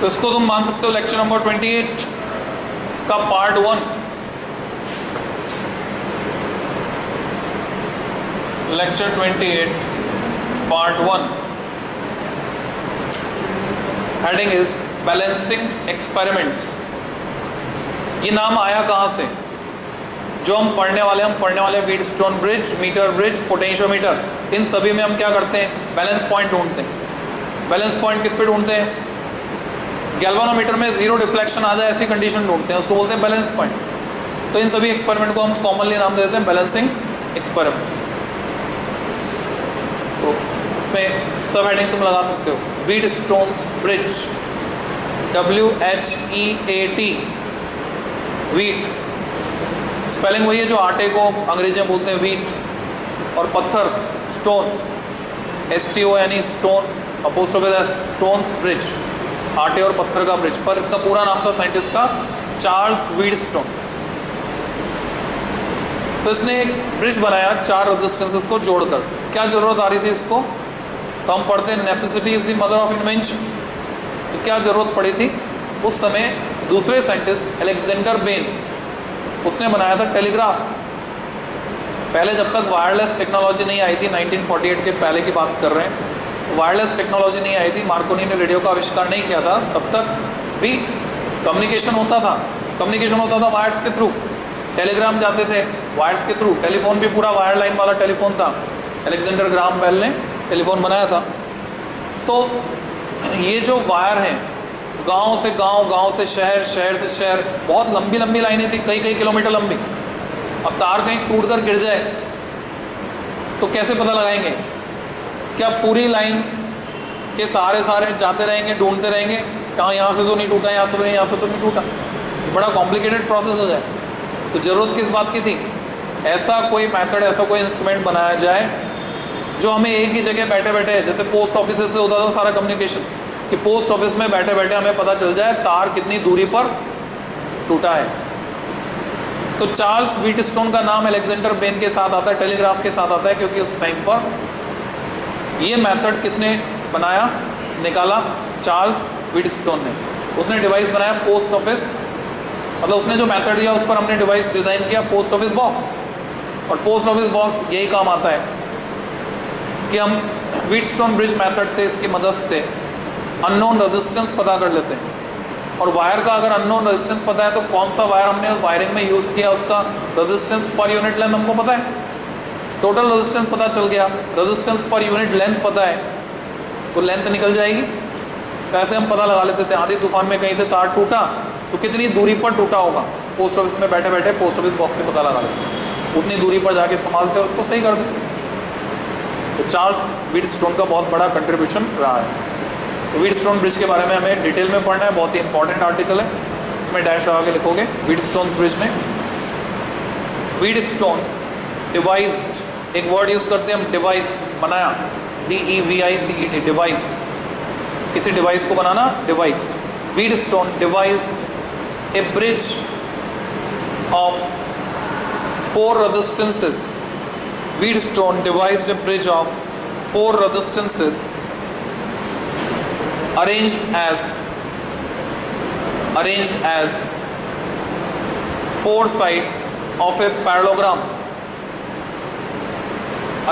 तो इसको तुम मान सकते हो लेक्चर नंबर 28 का part 1। Lecture 28 part 1, heading is balancing experiments. ये नाम आया कहाँ से? जो हम पढ़ने वाले Wheatstone bridge, meter bridge, potentiometer, इन सभी में हम क्या करते हैं? बैलेंस पॉइंट ढूंढते हैं। बैलेंस पॉइंट किस पे ढूंढते हैं? गैल्वानोमीटर में जीरो डिफ्लेक्शन आ जाए ऐसी कंडीशन ढूंढते हैं, उसको बोलते हैं बैलेंस पॉइंट। तो इन सभी एक्सपेरिमेंट को हम कॉमनली नाम देते हैं बैलेंसिंग एक्सपेरिमेंट्स। तो इसमें सब हेडिंग तुम लगा सकते हो, Wheatstone bridge, WHEAT, wheat, spelling वही है जो आटे को अंग्रेजी में बोलते हैं व्हीट, और पत्थर stone, STON, stone, apostrophe stones bridge, आटे और पत्थर का ब्रिज। पर इसका पूरा नाम था साइंटिस्ट का चार्ल्स व्हीटस्टोन। तो इसने एक ब्रिज बनाया 4 रेजिस्टेंसेस को जोड़कर। क्या जरूरत आ रही थी इसको? तो हम पढ़ते हैं necessity is the mother of invention. तो क्या जरूरत पड़ी थी? उस समय दूसरे साइंटिस्ट अलेक्जेंडर बेन, उसने बनाया था टेलीग्राफ। पहले जब तक वायरलेस टेक्नोलॉजी नहीं आई थी, 1948 के पहले की बात कर रहे हैं, वायरलेस टेक्नोलॉजी नहीं आई थी, मार्कोनी ने रेडियो का आविष्कार नहीं किया था, तब तक भी कम्युनिकेशन होता था। कम्युनिकेशन होता था वायर्स के थ्रू, टेलीग्राम जाते थे वायर्स के थ्रू। टेलीफोन भी पूरा वायर लाइन वाला टेलीफोन था, अलेक्जेंडर ग्राहम बेल ने टेलीफोन बनाया था। तो ये जो वायर हैं, गांव से गांव, गांव से शहर, शहर से शहर, बहुत लंबी लंबी लाइनें थी, कई कई किलोमीटर लंबी। अब तार कहीं टूट कर गिर जाए तो कैसे पता लगाएंगे? क्या पूरी लाइन के सारे जाते रहेंगे, ढूंढते रहेंगे, कहाँ यहाँ से तो नहीं टूटा, यहाँ से तो नहीं, यहाँ से तो नहीं टूटा? बड़ा कॉम्प्लिकेटेड प्रोसेस हो जाए। तो ज़रूरत किस बात की थी? ऐसा कोई मेथड, ऐसा कोई इंस्ट्रूमेंट बनाया जाए जो हमें एक ही जगह बैठे बैठे, जैसे पोस्ट ऑफिस से होता था सारा कम्युनिकेशन, कि पोस्ट ऑफिस में बैठे बैठे हमें पता चल जाए तार कितनी दूरी पर टूटा है। तो चार्ल्स व्हीटस्टोन का नाम अलेक्जेंडर बेन के साथ आता है, टेलीग्राफ के साथ आता है, क्योंकि उस टाइम पर ये मेथड किसने बनाया, निकाला? चार्ल्स व्हीटस्टोन ने। उसने डिवाइस बनाया पोस्ट ऑफिस, मतलब उसने जो मेथड दिया उस पर हमने डिवाइस डिज़ाइन किया, पोस्ट ऑफिस बॉक्स। और पोस्ट ऑफिस बॉक्स यही काम आता है कि हम व्हीटस्टोन ब्रिज मेथड से, इसकी मदद से अननोन रेजिस्टेंस पता कर लेते हैं। और वायर का अगर अननोन रेजिस्टेंस पता है तो कौन सा वायर हमने वायरिंग में यूज़ किया, उसका रेजिस्टेंस पर यूनिट लेंथ हमको पता है, टोटल रेजिस्टेंस पता चल गया, रेजिस्टेंस पर यूनिट लेंथ पता है, तो लेंथ निकल जाएगी। तो ऐसे हम पता लगा लेते थे, आंधी तूफान में कहीं से तार टूटा तो कितनी दूरी पर टूटा होगा, पोस्ट ऑफिस में बैठे बैठे पोस्ट ऑफिस बॉक्स से पता लगा लेते, उतनी दूरी पर जाके संभालते उसको सही कर देते। तो चार्ल्स व्हीटस्टोन का बहुत बड़ा कंट्रीब्यूशन रहा है। तो व्हीटस्टोन ब्रिज के बारे में हमें डिटेल में पढ़ना है, बहुत ही इंपॉर्टेंट आर्टिकल है, इसमें डैश लगा के लिखोगे। व्हीटस्टोन ब्रिज में व्हीटस्टोन डिवाइस्ड, एक वर्ड यूज़ करते हैं हम, डिवाइस, बनाया, DEVICED, डिवाइस, किसी डिवाइस को बनाना, device. Wheatstone devised a bridge of 4 resistances. Wheatstone devised a bridge of 4 resistances arranged as 4 sides of a parallelogram,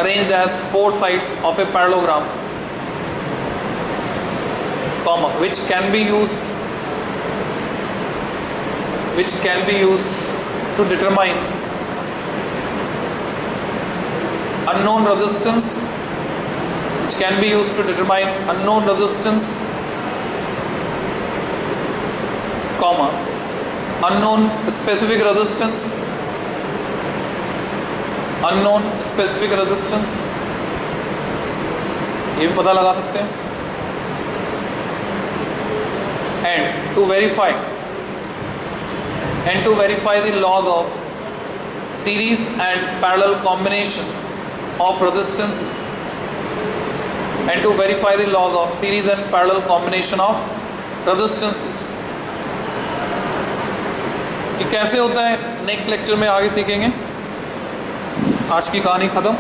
arranged as 4 sides of a parallelogram, comma, which can be used to determine unknown resistance, comma, unknown specific resistance, ये भी पता लगा सकते हैं। and to verify the laws of series and parallel combination of resistances, ये कैसे होता है नेक्स्ट लेक्चर में आगे सीखेंगे। आज की कहानी ख़त्म।